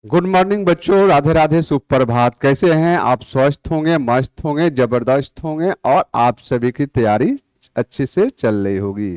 Good morning बच्चों, राधे राधे, सुप्रभात। कैसे हैं आप? स्वस्थ होंगे, मस्त होंगे, जबरदस्त होंगे और आप सभी की तैयारी अच्छे से चल रही होगी।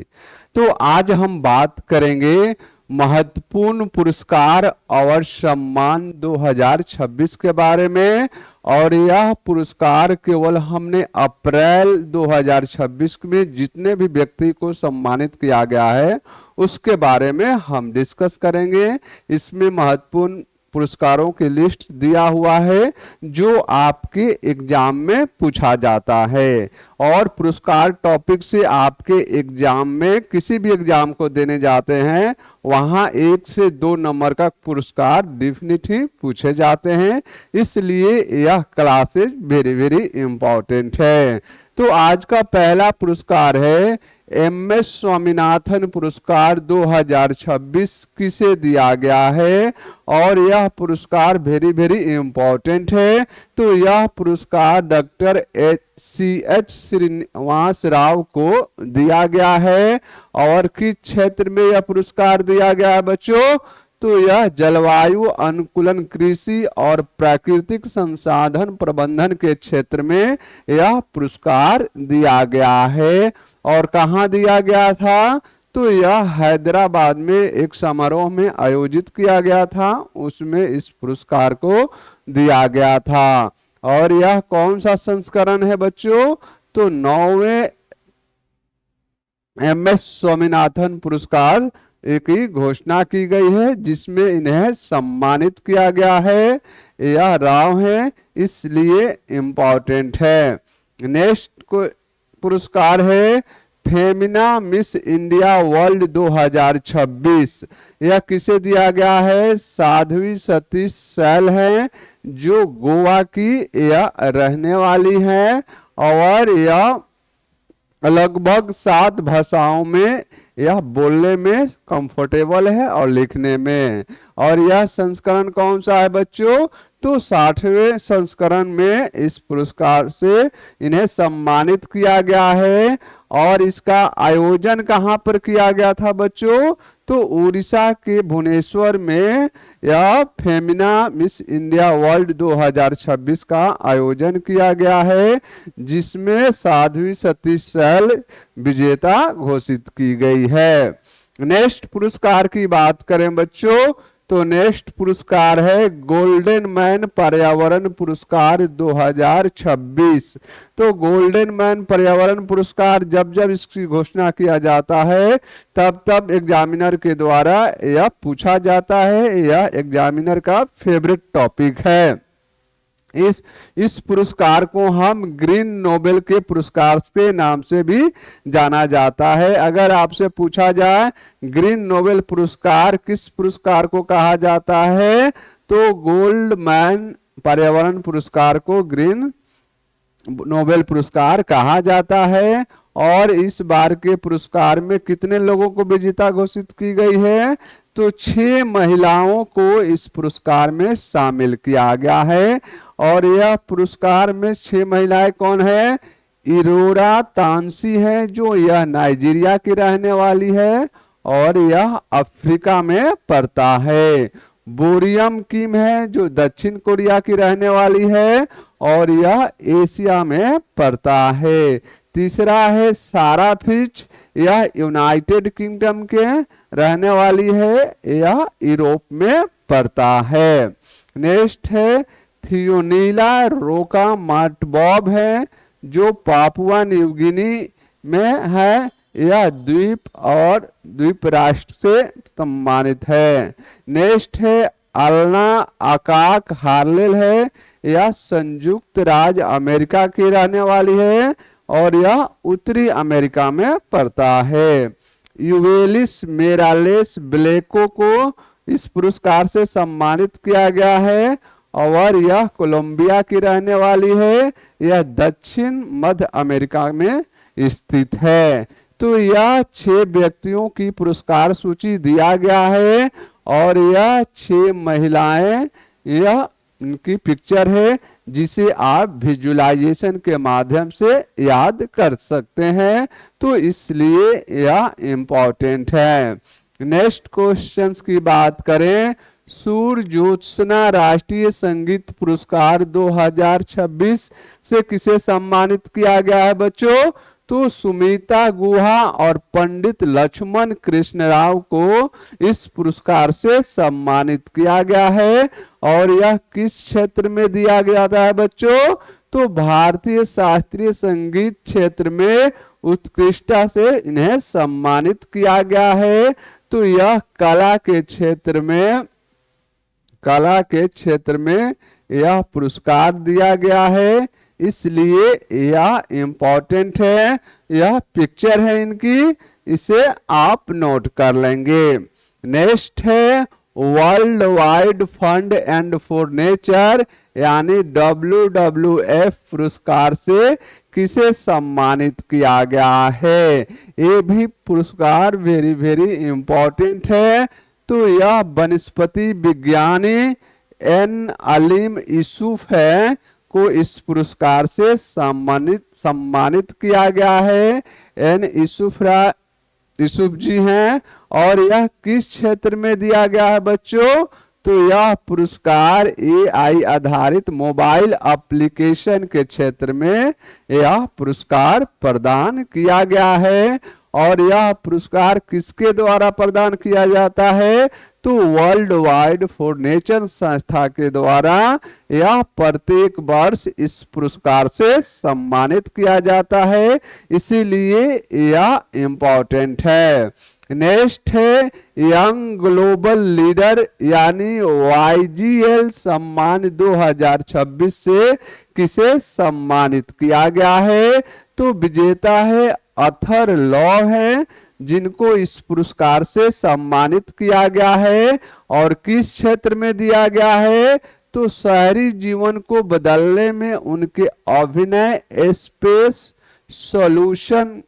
तो आज हम बात करेंगे महत्वपूर्ण पुरस्कार और सम्मान 2026 के बारे में। और यह पुरस्कार केवल हमने अप्रैल 2026 में जितने भी व्यक्ति को सम्मानित किया गया है उसके बारे में हम डिस्कस करेंगे। इसमें महत्वपूर्ण पुरस्कारों की लिस्ट दिया हुआ है जो आपके एग्जाम में पूछा जाता है। और पुरस्कार टॉपिक से आपके एग्जाम में किसी भी एग्जाम को देने जाते हैं वहां 1 से 2 नंबर का पुरस्कार डेफिनेटली पूछे जाते हैं। इसलिए यह क्लासेस वेरी वेरी इंपॉर्टेंट है। तो आज का पहला पुरस्कार है एमएस स्वामीनाथन पुरस्कार 2026 किसे दिया गया है। और यह पुरस्कार वेरी वेरी इंपॉर्टेंट है। तो यह पुरस्कार डॉक्टर CH श्रीनिवास राव को दिया गया है। और किस क्षेत्र में यह पुरस्कार दिया गया है बच्चों? तो यह जलवायु अनुकूलन, कृषि और प्राकृतिक संसाधन प्रबंधन के क्षेत्र में यह पुरस्कार दिया गया है। और कहाँ दिया गया था? तो यह हैदराबाद में एक समारोह में आयोजित किया गया था, उसमें इस पुरस्कार को दिया गया था। और यह कौन सा संस्करण है बच्चों? तो 9वें एमएस स्वामीनाथन पुरस्कार की घोषणा की गई है जिसमें इन्हें सम्मानित किया गया है। यह राव है, इसलिए इंपॉर्टेंट है। नेक्स्ट पुरस्कार है फेमिना मिस इंडिया वर्ल्ड 2026। यह किसे दिया गया है? साध्वी सतीश सैल है जो गोवा की यह रहने वाली है। और यह लगभग 7 भाषाओं में यह बोलने में कंफर्टेबल है और लिखने में। और यह संस्करण कौन सा है बच्चों? तो 60वें संस्करण में इस पुरस्कार से इन्हें सम्मानित किया गया है। और इसका आयोजन कहाँ पर किया गया था बच्चों? तो उड़ीसा के भुवनेश्वर में यह फेमिना मिस इंडिया वर्ल्ड 2026 का आयोजन किया गया है जिसमें साध्वी सतीश सैल विजेता घोषित की गई है। नेक्स्ट पुरस्कार की बात करें बच्चों, तो नेक्स्ट पुरस्कार है गोल्डन मैन पर्यावरण पुरस्कार 2026। तो गोल्डन मैन पर्यावरण पुरस्कार जब जब इसकी घोषणा किया जाता है तब तब एग्जामिनर के द्वारा यह पूछा जाता है। यह एग्जामिनर का फेवरेट टॉपिक है। इस पुरस्कार को हम ग्रीन नोबेल के पुरस्कार के नाम से भी जाना जाता है। अगर आपसे पूछा जाए ग्रीन नोबेल पुरस्कार किस पुरस्कार को कहा जाता है, तो गोल्ड मैन पर्यावरण पुरस्कार को ग्रीन नोबेल पुरस्कार कहा जाता है। और इस बार के पुरस्कार में कितने लोगों को विजेता घोषित की गई है? तो 6 महिलाओं को इस पुरस्कार में शामिल किया गया है। और यह पुरस्कार में 6 महिलाएं कौन है? इरोरा तांसी है जो यह नाइजीरिया की रहने वाली है और यह अफ्रीका में पड़ता है। बोरियम किम है जो दक्षिण कोरिया की रहने वाली है और यह एशिया में पड़ता है। तीसरा है सारा फिच, यह यूनाइटेड किंगडम के रहने वाली है, यह यूरोप में पड़ता है। नेक्स्ट है थियोनीला रोका मार्टबॉब है जो पापुआ न्यू गिनी में है, यह द्वीप और द्वीप राष्ट्र से सम्मानित है। नेक्स्ट है अल्ना अकाक हार्लेल है, यह संयुक्त राज्य अमेरिका की रहने वाली है और यह उत्तरी अमेरिका में पड़ता है। यूवेलिस मेरालेस ब्लेको को इस पुरस्कार से सम्मानित किया गया है और यह कोलंबिया की रहने वाली है, यह दक्षिण मध्य अमेरिका में स्थित है। तो यह 6 व्यक्तियों की पुरस्कार सूची दिया गया है और यह 6 महिलाएं, यह उनकी पिक्चर है जिसे आप विजुअलाइजेशन के माध्यम से याद कर सकते हैं। तो इसलिए यह इंपॉर्टेंट है। नेक्स्ट क्वेश्चंस की बात करें सूर्य ज्योत्सना राष्ट्रीय संगीत पुरस्कार 2026 से किसे सम्मानित किया गया है बच्चों? तो सुमिता गुहा और पंडित लक्ष्मण कृष्ण राव को इस पुरस्कार से सम्मानित किया गया है। और यह किस क्षेत्र में दिया गया था बच्चों? तो भारतीय शास्त्रीय संगीत क्षेत्र में उत्कृष्टता से इन्हें सम्मानित किया गया है। तो यह कला के क्षेत्र में यह पुरस्कार दिया गया है, इसलिए यह इम्पोर्टेंट है। यह पिक्चर है इनकी, इसे आप नोट कर लेंगे। नेक्स्ट है world wide fund and for nature यानी WWF पुरस्कार से किसे सम्मानित किया गया है? ये भी पुरस्कार वेरी वेरी इंपॉर्टेंट है। तो यह वनस्पति विज्ञानी एन अलीम यूसुफ है को इस पुरस्कार से सम्मानित किया गया है। एन यूसुफ जी हैं। और यह किस क्षेत्र में दिया गया है बच्चों? तो यह पुरस्कार AI आधारित मोबाइल एप्लीकेशन के क्षेत्र में यह पुरस्कार प्रदान किया गया है। और यह पुरस्कार किसके द्वारा प्रदान किया जाता है? तो वर्ल्ड वाइड फॉर नेचर संस्था के द्वारा यह प्रत्येक वर्ष इस पुरस्कार से सम्मानित किया जाता है, इसीलिए यह इम्पोर्टेंट है। नेक्स्ट है यंग ग्लोबल लीडर यानी YGL सम्मान 2026 से किसे सम्मानित किया गया है? तो विजेता है अथर लॉ है, जिनको इस पुरस्कार से सम्मानित किया गया है। और किस क्षेत्र में दिया गया है? तो शहरी जीवन को बदलने में उनके अभिनय स्पेस सॉल्यूशन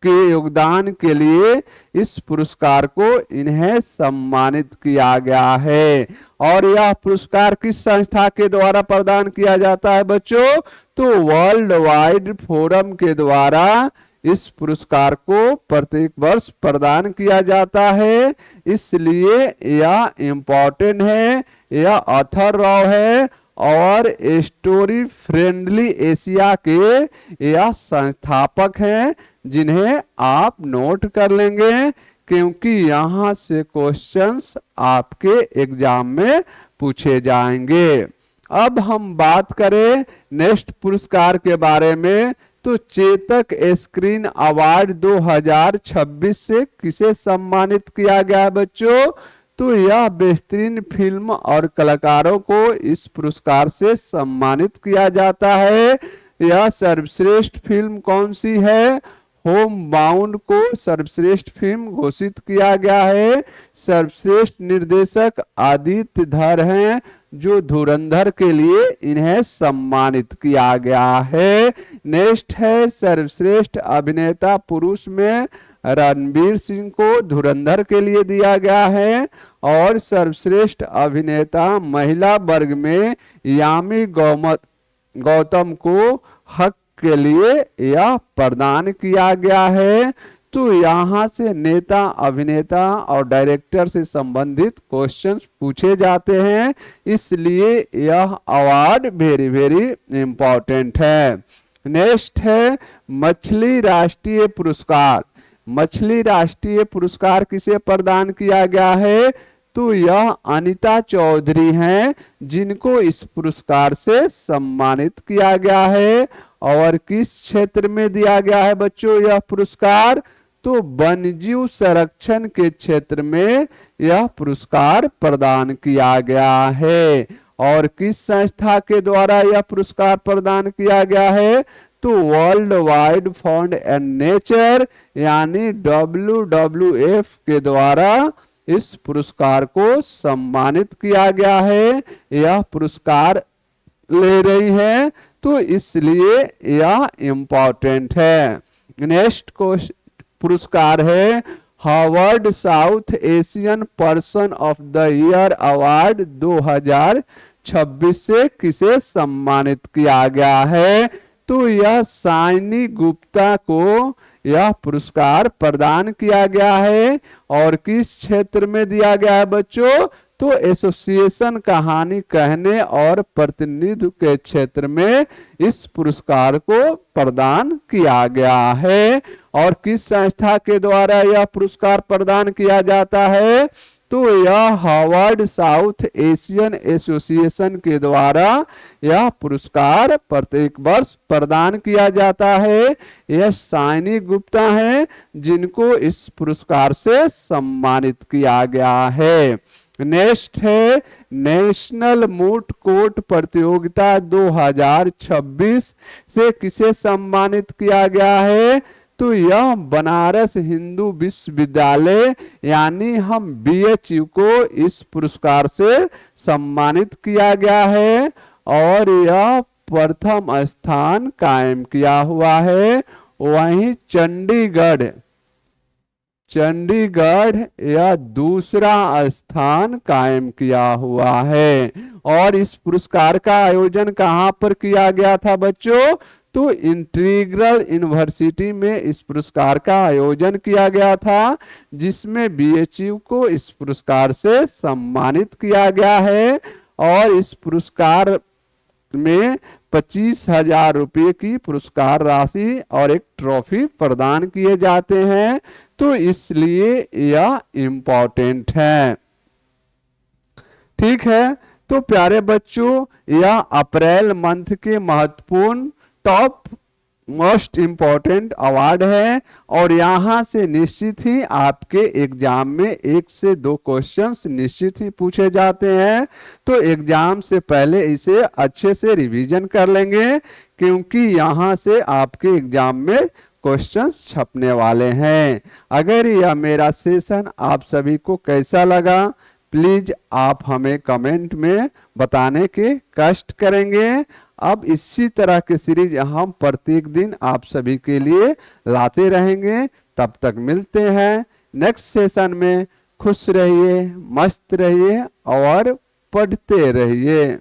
के योगदान के लिए इस पुरस्कार को इन्हें सम्मानित किया गया है। और यह पुरस्कार किस संस्था के द्वारा प्रदान किया जाता है बच्चों? तो वर्ल्ड वाइड फोरम के द्वारा इस पुरस्कार को प्रत्येक वर्ष प्रदान किया जाता है, इसलिए यह इम्पोर्टेंट है। यह अथर राव है और स्टोरी फ्रेंडली एशिया के यह संस्थापक हैं, जिन्हें आप नोट कर लेंगे क्योंकि यहां से क्वेश्चंस आपके एग्जाम में पूछे जाएंगे। अब हम बात करें नेक्स्ट पुरस्कार के बारे में, तो चेतक स्क्रीन अवार्ड 2026 से किसे सम्मानित किया गया है बच्चों? तो यह बेहतरीन फिल्म और कलाकारों को इस पुरस्कार से सम्मानित किया जाता है। यह सर्वश्रेष्ठ फिल्म कौन सी है? होम बाउंड को सर्वश्रेष्ठ फिल्म घोषित किया गया है। सर्वश्रेष्ठ निर्देशक आदित्य धर हैं, जो धुरंधर के लिए इन्हें सम्मानित किया गया है। नेक्स्ट है सर्वश्रेष्ठ अभिनेता पुरुष में रणवीर सिंह को धुरंधर के लिए दिया गया है। और सर्वश्रेष्ठ अभिनेता महिला वर्ग में यामी गौतम को हक के लिए यह प्रदान किया गया है। तो यहाँ से नेता, अभिनेता और डायरेक्टर से संबंधित क्वेश्चंस पूछे जाते हैं, इसलिए यह अवार्ड वेरी वेरी इंपॉर्टेंट है। नेक्स्ट है मछली राष्ट्रीय पुरस्कार। मछली राष्ट्रीय पुरस्कार किसे प्रदान किया गया है? तो यह अनीता चौधरी हैं, जिनको इस पुरस्कार से सम्मानित किया गया है। और किस क्षेत्र में दिया गया है बच्चों यह पुरस्कार? तो वन्यजीव संरक्षण के क्षेत्र में यह पुरस्कार प्रदान किया गया है। और किस संस्था के द्वारा यह पुरस्कार प्रदान किया गया है? तो world wide fund and nature यानी WWF के द्वारा इस पुरस्कार को सम्मानित किया गया है। यह पुरस्कार ले रही है, तो इसलिए यह इम्पोर्टेंट है। नेक्स्ट पुरस्कार है Harvard south Asian person of the year award 2026 से किसे सम्मानित किया गया है? तो यह साइनी गुप्ता को यह पुरस्कार प्रदान किया गया है। और किस क्षेत्र में दिया गया है बच्चों? तो एसोसिएशन कहानी कहने और प्रतिनिधित्व के क्षेत्र में इस पुरस्कार को प्रदान किया गया है। और किस संस्था के द्वारा यह पुरस्कार प्रदान किया जाता है? तो यह हार्वर्ड साउथ एशियन एसोसिएशन के द्वारा यह पुरस्कार प्रत्येक वर्ष प्रदान किया जाता है। यह साइनी गुप्ता हैं जिनको इस पुरस्कार से सम्मानित किया गया है। नेक्स्ट है नेशनल मूट कोर्ट प्रतियोगिता 2026 से किसे सम्मानित किया गया है? तो यह बनारस हिंदू विश्वविद्यालय यानी हम BHU को इस पुरस्कार से सम्मानित किया गया है और यह प्रथम स्थान कायम किया हुआ है। वहीं चंडीगढ़ यह दूसरा स्थान कायम किया हुआ है। और इस पुरस्कार का आयोजन कहाँ पर किया गया था बच्चों? तो इंटीग्रल यूनिवर्सिटी में इस पुरस्कार का आयोजन किया गया था, जिसमें BHU को इस पुरस्कार से सम्मानित किया गया है। और इस पुरस्कार में 25,000 रुपये की पुरस्कार राशि और एक ट्रॉफी प्रदान किए जाते हैं। तो इसलिए यह इम्पोर्टेंट है। ठीक है, तो प्यारे बच्चों, यह अप्रैल मंथ के महत्वपूर्ण टॉप मोस्ट इम्पोर्टेंट अवार्ड है और यहाँ से निश्चित ही आपके एग्जाम में 1 से 2 क्वेश्चंस निश्चित ही पूछे जाते हैं। तो एग्जाम से पहले इसे अच्छे से रिवीजन कर लेंगे, क्योंकि यहाँ से आपके एग्जाम में क्वेश्चंस छपने वाले हैं। अगर यह मेरा सेशन आप सभी को कैसा लगा, प्लीज आप हमें कमेंट में बताने के कष्ट करेंगे। अब इसी तरह के सीरीज हम प्रत्येक दिन आप सभी के लिए लाते रहेंगे। तब तक मिलते हैं नेक्स्ट सेशन में। खुश रहिए, मस्त रहिए और पढ़ते रहिए।